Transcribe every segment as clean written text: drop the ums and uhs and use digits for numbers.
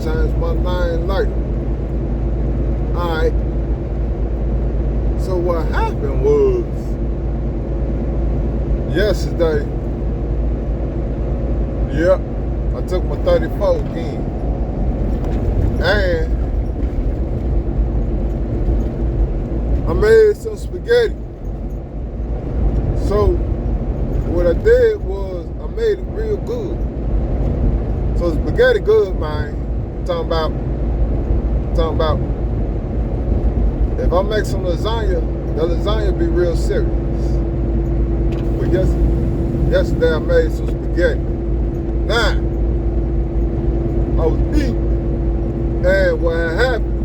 changed my name later. Alright. So what happened was, yesterday, yep, I took my 34 again. And I made some spaghetti. So what I did was I made it real good. So spaghetti good, man. Talking about if I make some lasagna, the lasagna be real serious. But yesterday I made some spaghetti. Now, I was eating, and what had happened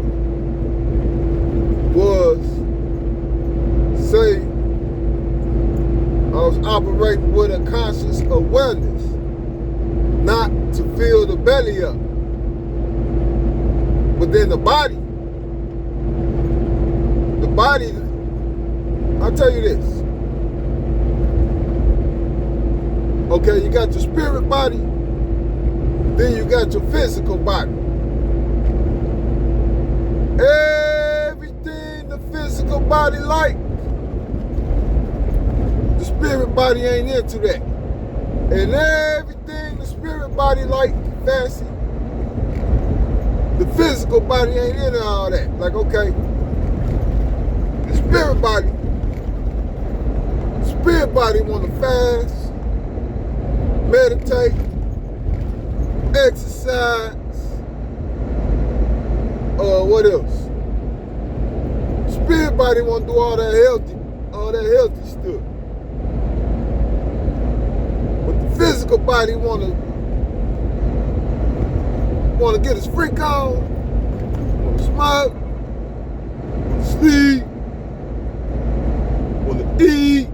was, say, I was operating with a conscious awareness, not to fill the belly up. But then the body, I'll tell you this. Okay, you got your spirit body, then you got your physical body. Everything the physical body like, the spirit body ain't into that. And everything the spirit body like fancy, the physical body ain't into all that. Like, okay, the spirit body want to fast, meditate, exercise, what else? Spirit body want to do all that healthy stuff. But the physical body want to get his freak on, want to smoke, want to sleep, want to eat,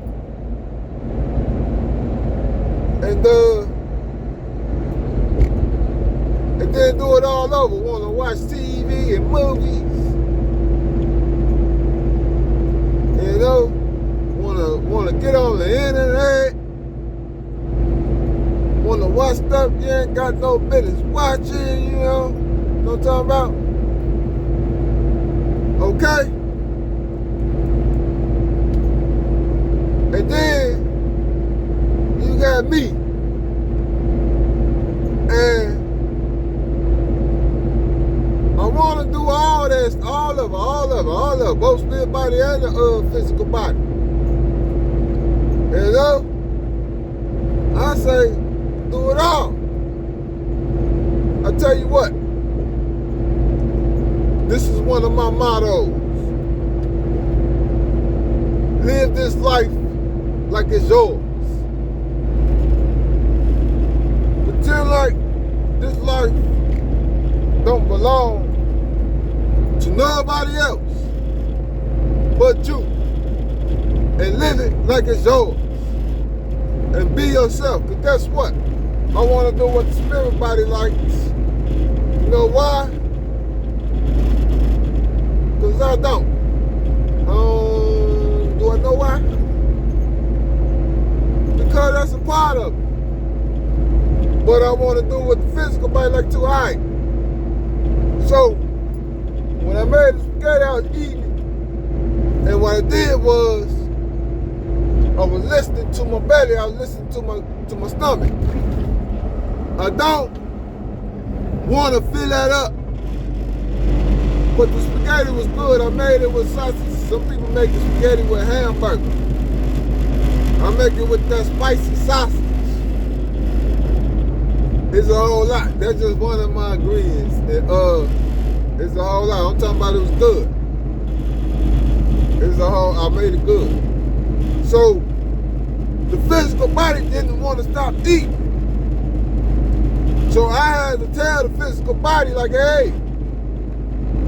and then do it all over. Want to watch TV and movies, you know. Want to get on the internet. Want to watch stuff you ain't got no business watching, you know what I'm talking about? Okay? And then you got me. And I want to do all that, all of it, both spirit body and the physical body. You know? I say, do it all. I tell you what, this is one of my mottos. Live this life like it's yours. Pretend like this life don't belong to nobody else but you. And live it like it's yours. And be yourself. Because guess what? I want to do what the spirit body likes. You know why? Because I don't. Do I know why? Because that's a part of it. But I want to do what the physical body like too. Alright. So, when I made the spaghetti, I was eating it. And what I did was, I was listening to my belly, I was listening to my stomach. I don't want to fill that up. But the spaghetti was good. I made it with sausage. Some people make the spaghetti with hamburger. I make it with that spicy sausage. It's a whole lot. That's just one of my ingredients. It's a whole lot. I'm talking about it was good. I made it good. So, the physical body didn't want to stop eating. So I had to tell the physical body, like, hey,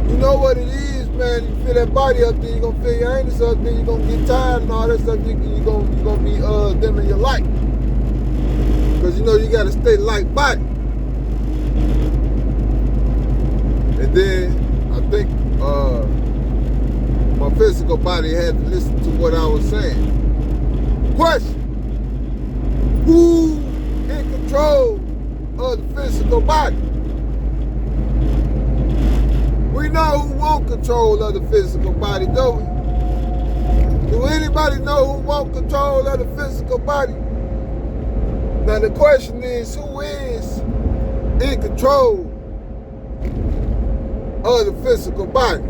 you know what it is, man. You fill that body up, then you're going to fill your anus up, then you're going to get tired and all that stuff. You're going to be dimming your light. Because, you know, you got to stay light body. And then I think my physical body had to listen to what I was saying. Question: who in control of the physical body? control of the physical body, do we? Do anybody know who want control of the physical body? Now the question is, who is in control of the physical body?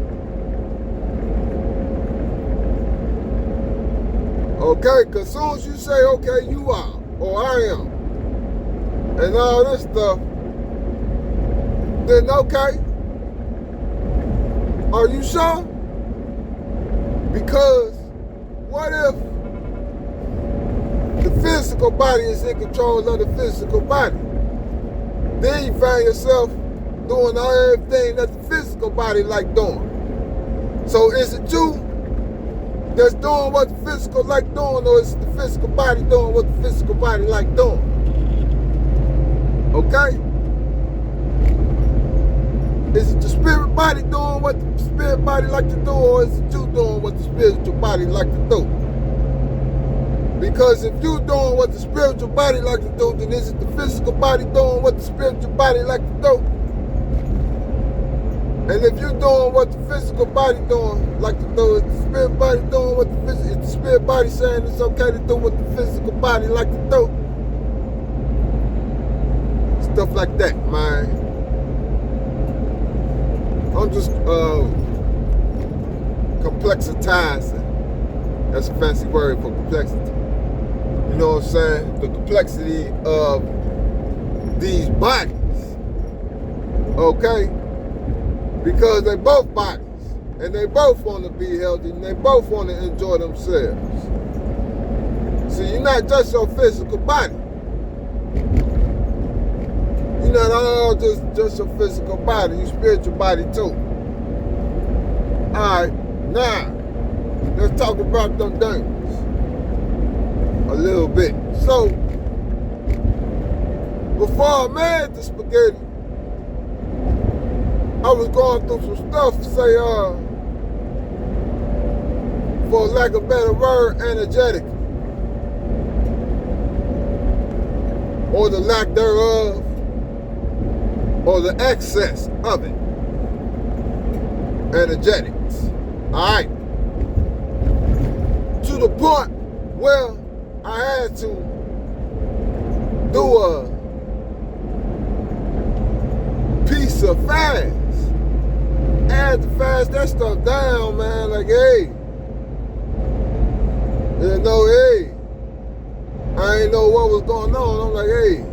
Okay, because as soon as you say, okay, you are, or I am, and all this stuff, then okay, are you sure? Because what if the physical body is in control of the physical body? Then you find yourself doing everything that the physical body like doing. So is it you that's doing what the physical like doing, or is it the physical body doing what the physical body like doing? Okay? Is it the spirit body doing what the spirit body like to do, or is it you doing what the spiritual body like to do? Because if you doing what the spiritual body like to do, then is it the physical body doing what the spiritual body like to do? And if you're doing what the physical body doing like to do, is the spirit body doing what is the spirit body saying it's okay to do what the physical body like to do? Stuff like that, man. I'm just complexitizing. That's a fancy word for complexity. You know what I'm saying? The complexity of these bodies. Okay? Because they both bodies. And they both want to be healthy, and they both want to enjoy themselves. See, you're not just your physical body. You're not all just your physical body, your spiritual body too. Alright, now, let's talk about them things a little bit. So, before I made the spaghetti, I was going through some stuff, say, for lack of a better word, energetic. Or the lack thereof, or the excess of it. Energetics. Alright. To the point where I had to do a piece of fast. I had to fast that stuff down, man. Like, hey. You know, hey. I ain't know what was going on. I'm like, hey.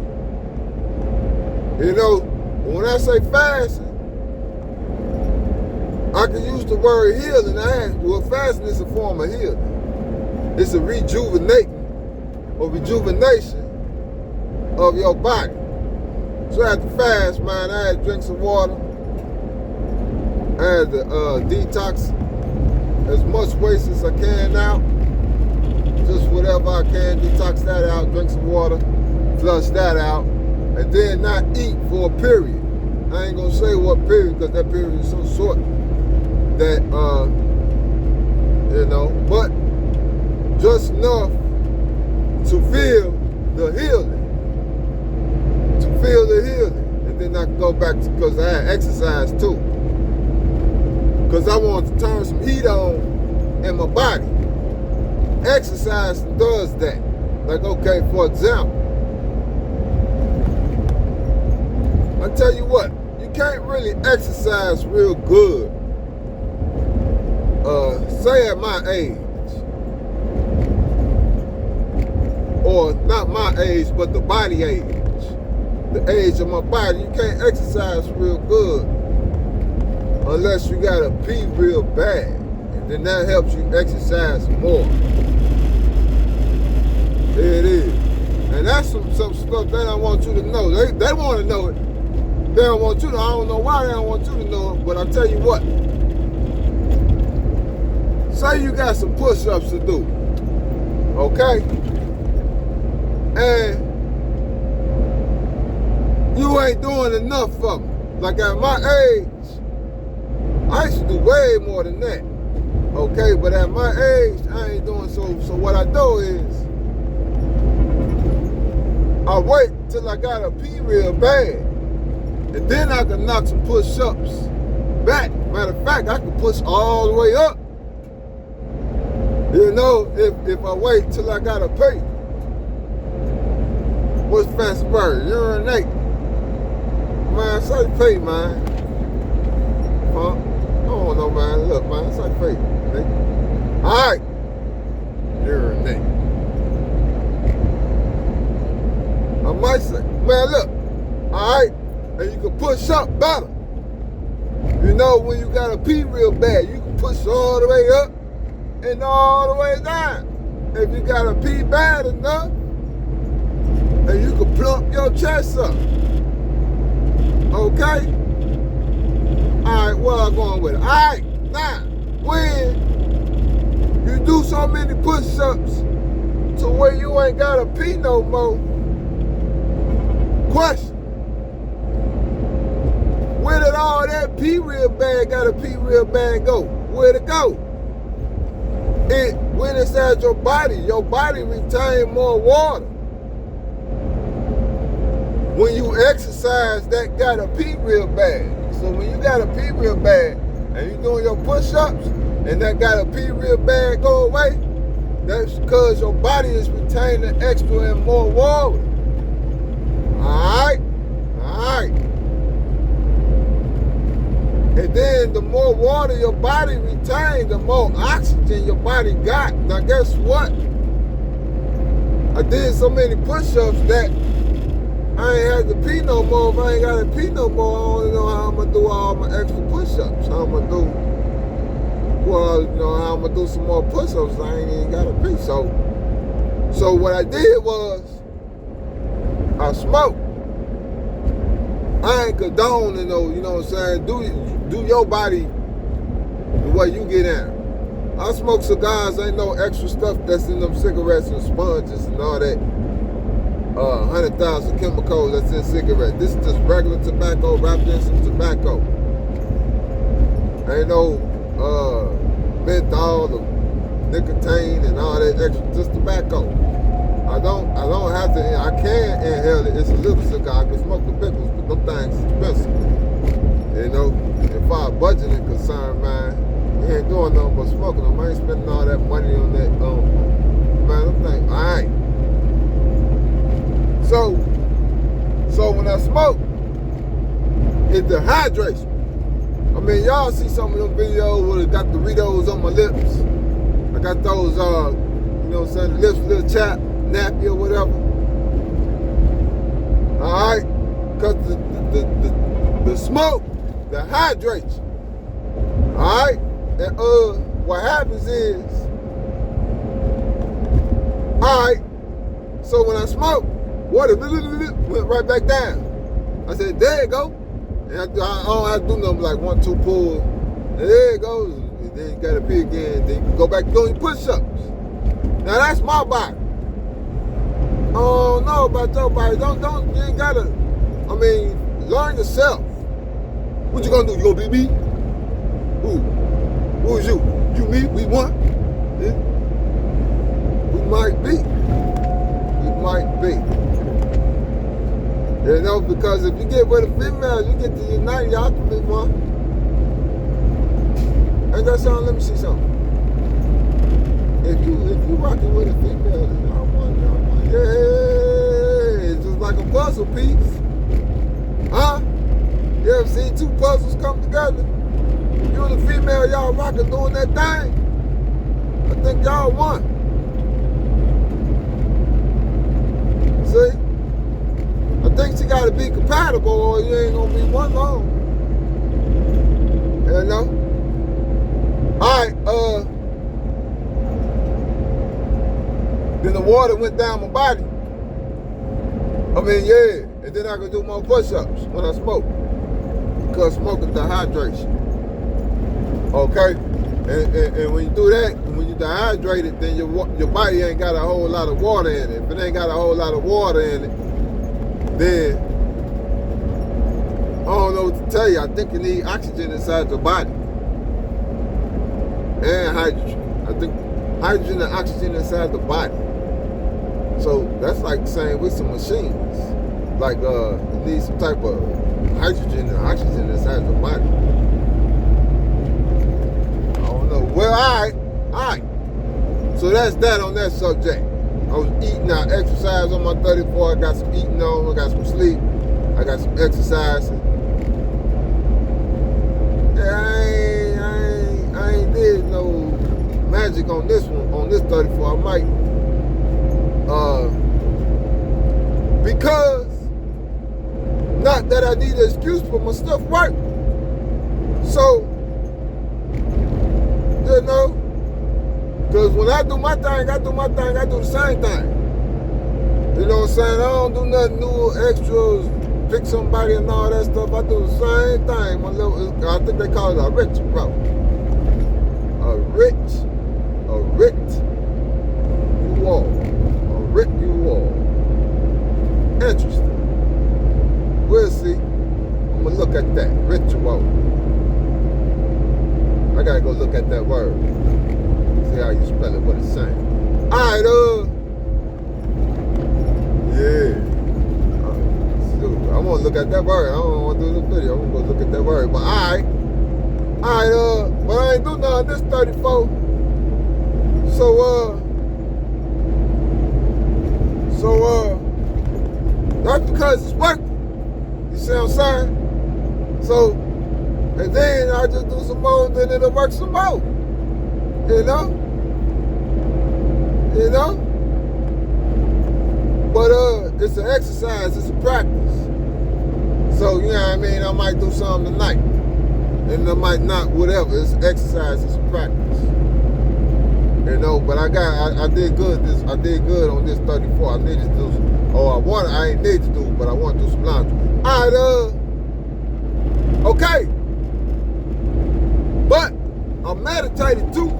You know, when I say fasting, I can use the word healing. Well, fasting is a form of healing. It's a rejuvenation of your body. So I had to fast, man. I had to drink some water. I had to detox as much waste as I can out. Just whatever I can, detox that out, drink some water, flush that out, and then not eat for a period. I ain't gonna say what period, because that period is so short that, you know, but just enough to feel the healing. And then I can go back to, because I had exercise too. Because I wanted to turn some heat on in my body. Exercise does that. Like, okay, for example, I tell you what, you can't really exercise real good, say at my age, or not my age, but the body age, the age of my body. You can't exercise real good unless you gotta pee real bad, and then that helps you exercise more. There it is. And that's some stuff they don't want you to know. They want to know it. They don't want you to. I don't know why they don't want you to know it, but I'll tell you what. Say you got some push-ups to do. Okay? And you ain't doing enough of them. Like at my age, I used to do way more than that. Okay? But at my age, I ain't doing so. So what I do is, I wait till I gotta pee real bad, and then I can knock some push-ups back. Matter of fact, I can push all the way up. You know, if I wait till I gotta pay. What's fancy bird? Urinate. Man, say pay, man. Huh? I don't know, man. Look, man, say pay. Alright. Urinate. I might say, man, look. Alright. And you can push up better. You know, when you gotta pee real bad, you can push all the way up and all the way down. If you gotta pee bad enough, and you can plump your chest up. Okay? Alright, where I'm going with it? Alright, now, when you do so many push-ups to where you ain't gotta pee no more, question. Where did all that pee real bad, gotta pee real bad go? Where'd it go? It went inside your body retained more water. When you exercise, that gotta pee real bad. So when you gotta pee real bad, and you doing your push-ups, and that gotta pee real bad go away, that's because your body is retaining extra and more water. Alright? Alright. And then the more water your body retains, the more oxygen your body got. Now guess what? I did so many push-ups that I ain't had to pee no more. If I ain't got to pee no more, I don't know how I'm going to do all my extra push-ups. How I'm going to do, well, you know, how I'm going to do some more push-ups. I ain't even got to pee. So what I did was, I smoked. I ain't condoning though, you know what I'm saying? Do your body the way you get in. I smoke cigars, ain't no extra stuff that's in them cigarettes and sponges and all that. 100,000 chemicals that's in cigarettes. This is just regular tobacco wrapped in some tobacco. Ain't no menthol or nicotine and all that extra, just tobacco. I don't have to, I can inhale it. It's a little cigar. I can smoke the big ones, but them things expensive. You know, as far as budgeting concerned, man, you ain't doing nothing but smoking them. I ain't spending all that money on that, man, them things, alright. So when I smoke, it dehydrates me. I mean, y'all see some of them videos where it got Doritos on my lips. I got those, you know what I'm saying, the lips a little chapped, nappy or whatever. Alright? Because the smoke dehydrates you. Alright? And what happens is, alright, so when I smoke, water went right back down. I said, there you go. And I don't have to do nothing like 1, 2 pulls. There it goes. And then you gotta pee again. Then you can go back doing push-ups. Now that's my body. I don't know about your body. You ain't gotta, I mean, learn yourself. What you gonna do? You gonna be me? Who? Who is you? You, me? We one? Yeah. We might be. We might be. You know, because if you get with a female, you get to unite, y'all can be one. Ain't that something? Let me see something. If you rocking with a female, y'all one. Yeah, it's just like a puzzle piece. Huh? You ever seen two puzzles come together? You and the female, y'all rocking doing that thing? I think y'all won. See? I think she gotta be compatible or you ain't gonna be one long. You know? Alright, then the water went down my body. I mean, yeah. And then I can do more push-ups when I smoke. Because smoking dehydrates you. Okay? And when you do that, when you dehydrate it, then your body ain't got a whole lot of water in it. If it ain't got a whole lot of water in it, then I don't know what to tell you. I think you need oxygen inside your body. And hydrogen. I think hydrogen and oxygen inside the body. So that's like saying with some machines. Like you need some type of hydrogen and oxygen inside your body. So that's that on that subject. I was eating, I exercise on my 34. I got some eating on, I got some sleep, I got some exercising. Yeah, I ain't did no magic on this one, on this 34. I might, because, not that I need an excuse, but my stuff work. So, you know, because when I do my thing, I do the same thing. You know what I'm saying? I don't do nothing new, extras, pick somebody and all that stuff. I do the same thing. My little, I think they call it a ritual. A ritual. Interesting. We'll see. I'm gonna look at that. Ritual. I gotta go look at that word. See how you spell it, what it's saying. Alright, yeah. So I wanna look at that word. I don't wanna do the video. I'm gonna go look at that word. But alright, but I ain't do nothing this 34. So that's because it's working. You see what I'm saying? So, and then I just do some more, then it'll work some more. You know? But it's an exercise, it's a practice. So, you know what I mean? I might do something tonight. And I might not, whatever. It's an exercise, it's a practice. You know, but I did good on this 34. I needed to do I ain't need to do, but I want to do some laundry. Alright, okay. But I meditated too.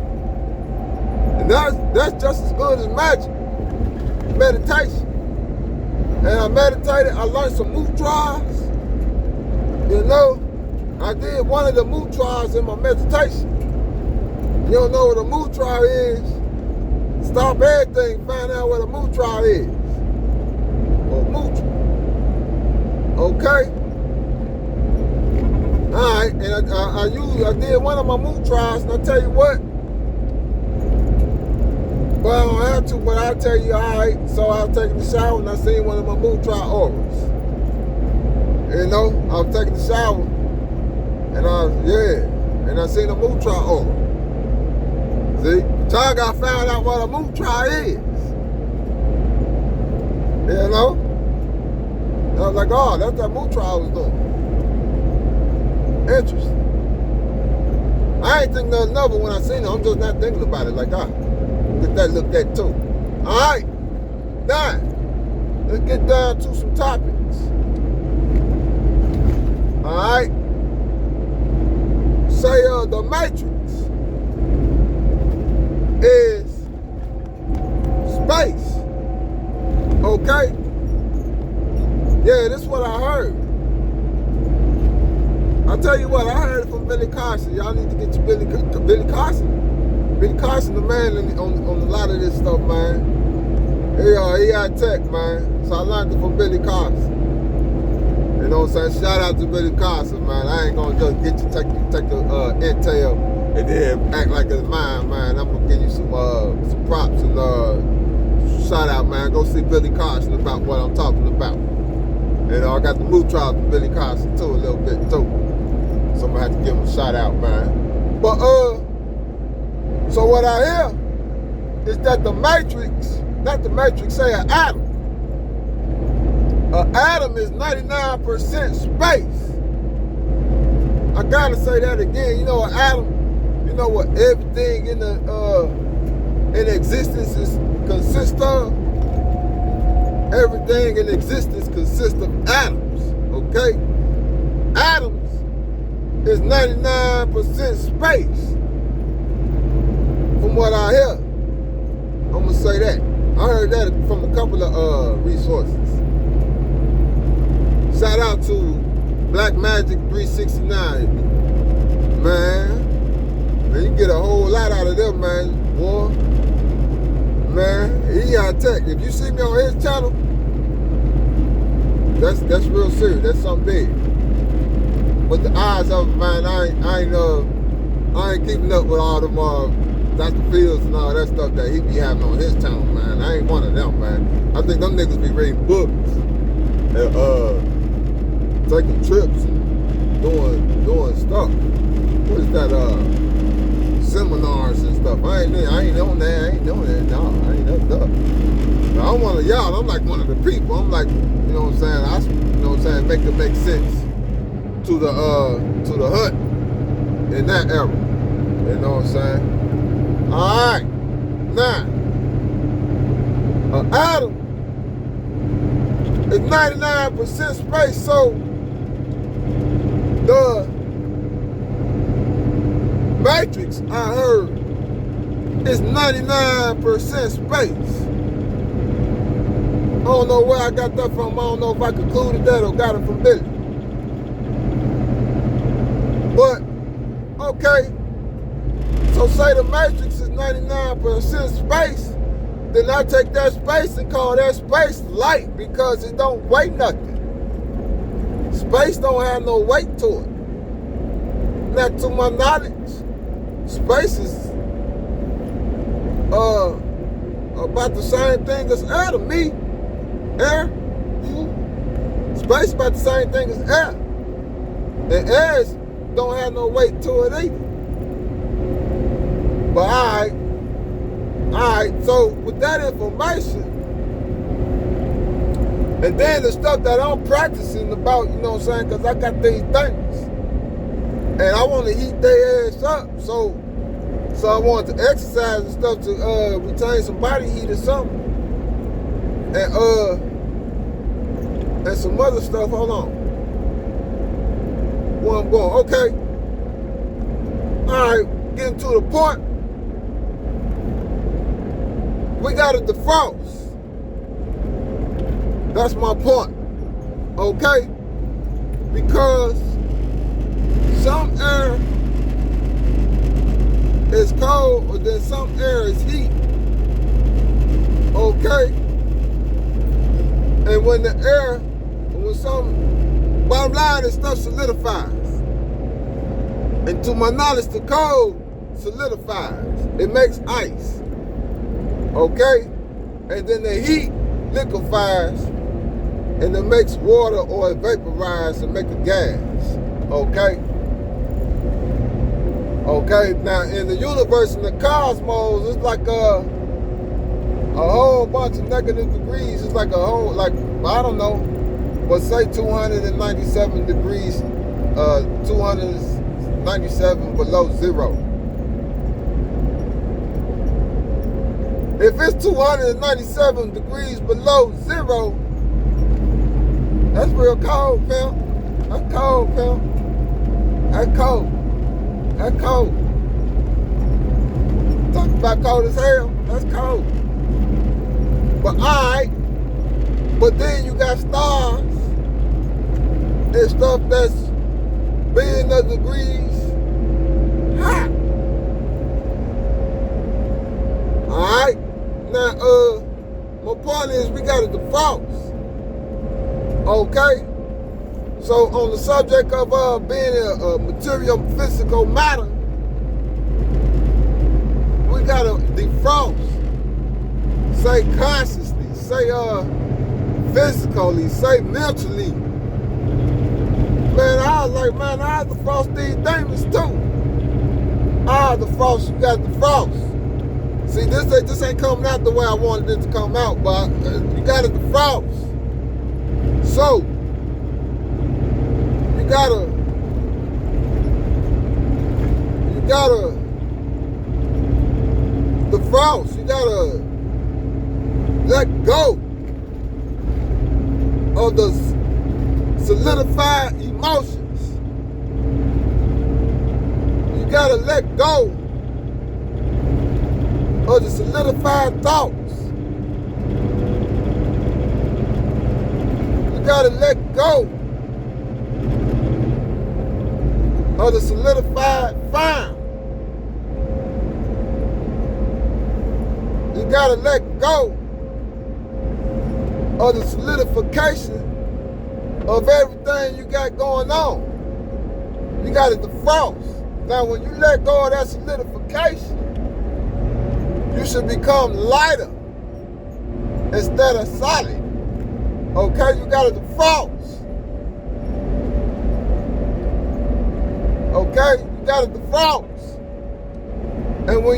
And that's just as good as magic. Meditation. And I meditated, I learned some mudras. You know, I did one of the mudras in my meditation. You don't know what a mudra is? Stop everything, find out what a mudra is. Or mudra. Okay? Alright, and I did one of my mudras, and I tell you what. Well, I don't have to, but I'll tell you, alright. So I was taking the shower, and I seen one of my mudra auras. You know, I was taking the shower, and I seen a mudra aura. See? Till I found out what a mudra is. You know? And I was like, oh, that's that mudra I was doing. Interesting. I ain't thinking of another when I seen it. I'm just not thinking about it. Like, get that looked at too. Alright. Now, let's get down to some topics. Alright. Say the Matrix is space. Okay? Yeah, this is what I heard. I'll tell you what, I heard it from Billy Carson. Y'all need to get your Billy Carson. Billy Carson, the man on a lot of this stuff, man. He high tech, man. So I learned it from Billy Carson. You know what I'm saying? Shout out to Billy Carson, man. I ain't gonna just get you take the intel and then act like it's mine, man. I'm gonna give you some props and shout out, man. Go see Billy Carson about what I'm talking about. You know, I got the mood trial from Billy Carson too, a little bit too. So I'm gonna have to give him a shout out, man. But so what I hear is that the Matrix, not the Matrix, say an atom. An atom is 99% space. I gotta say that again. You know, an atom, you know what everything in existence consists of? Everything in existence consists of atoms, okay? Atoms is 99% space. From what I hear, I'm gonna say that. I heard that from a couple of resources. Shout out to Black Magic 369. Man, you get a whole lot out of them, man, boy. Man, he got tech. If you see me on his channel, that's real serious. That's something big. But the eyes of mine, I ain't keeping up with all them Dr. Fields and all that stuff that he be having on his channel, man. I ain't one of them, man. I think them niggas be reading books and taking trips and doing stuff. What is that? Seminars and stuff. I ain't on that. I ain't doing that. No, I ain't that stuff. I'm one of y'all. I'm like one of the people. I'm like, you know what I'm saying? You know what I'm saying? Make it make sense to the hut in that era. You know what I'm saying? All right. Now, atom is 99% space, so the matrix, I heard, is 99% space. I don't know where I got that from. I don't know if I concluded that or got it from Billy. But, okay, so say the matrix is 99% space, then I take that space and call that space light because it don't weigh nothing. Space don't have no weight to it. Now, to my knowledge, space is about the same thing as air to me. Air. Space about the same thing as air. And air don't have no weight to it either. But alright, so with that information, and then the stuff that I'm practicing about, you know what I'm saying, because I got these things. And I want to heat their ass up, so I wanted to exercise and stuff to retain some body heat or something. And some other stuff. Hold on. Where I'm going. Okay. Alright, getting to the point. We got to defrost. That's my point. Okay? Because some air is cold, or then some air is heat. Okay? And when the air, bottom line is stuff solidifies. And to my knowledge, the cold solidifies. It makes ice. Okay? And then the heat liquefies, and it makes water or it vaporizes and make a gas. Okay? Okay, now in the universe, in the cosmos, it's like a whole bunch of negative degrees. It's like a whole, like, I don't know, but say 297 degrees, 297 below zero. If it's 297 degrees below zero, that's real cold, pal. That's cold, pal. That's cold. That's cold. Talk about cold as hell. That's cold. But alright. But then you got stars and stuff that's billions of degrees hot. Alright. Now my point is we got to defrost. Okay? So on the subject of being a material physical matter, we gotta defrost. Say consciously, say physically, say mentally. Man, I was like, man, I have to defrost these demons too. I have to defrost, you got to defrost. See, this ain't coming out the way I wanted it to come out, but you got to defrost. So, you gotta defrost. You gotta let go of the solidified emotions. You gotta let go of the solidified thoughts. You gotta let go of the solidified fire. You gotta let go of the solidification of everything you got going on. You gotta defrost. Now when you let go of that solidification, You should become lighter instead of solid. Okay, you gotta defrost. Okay, you gotta defrost. And when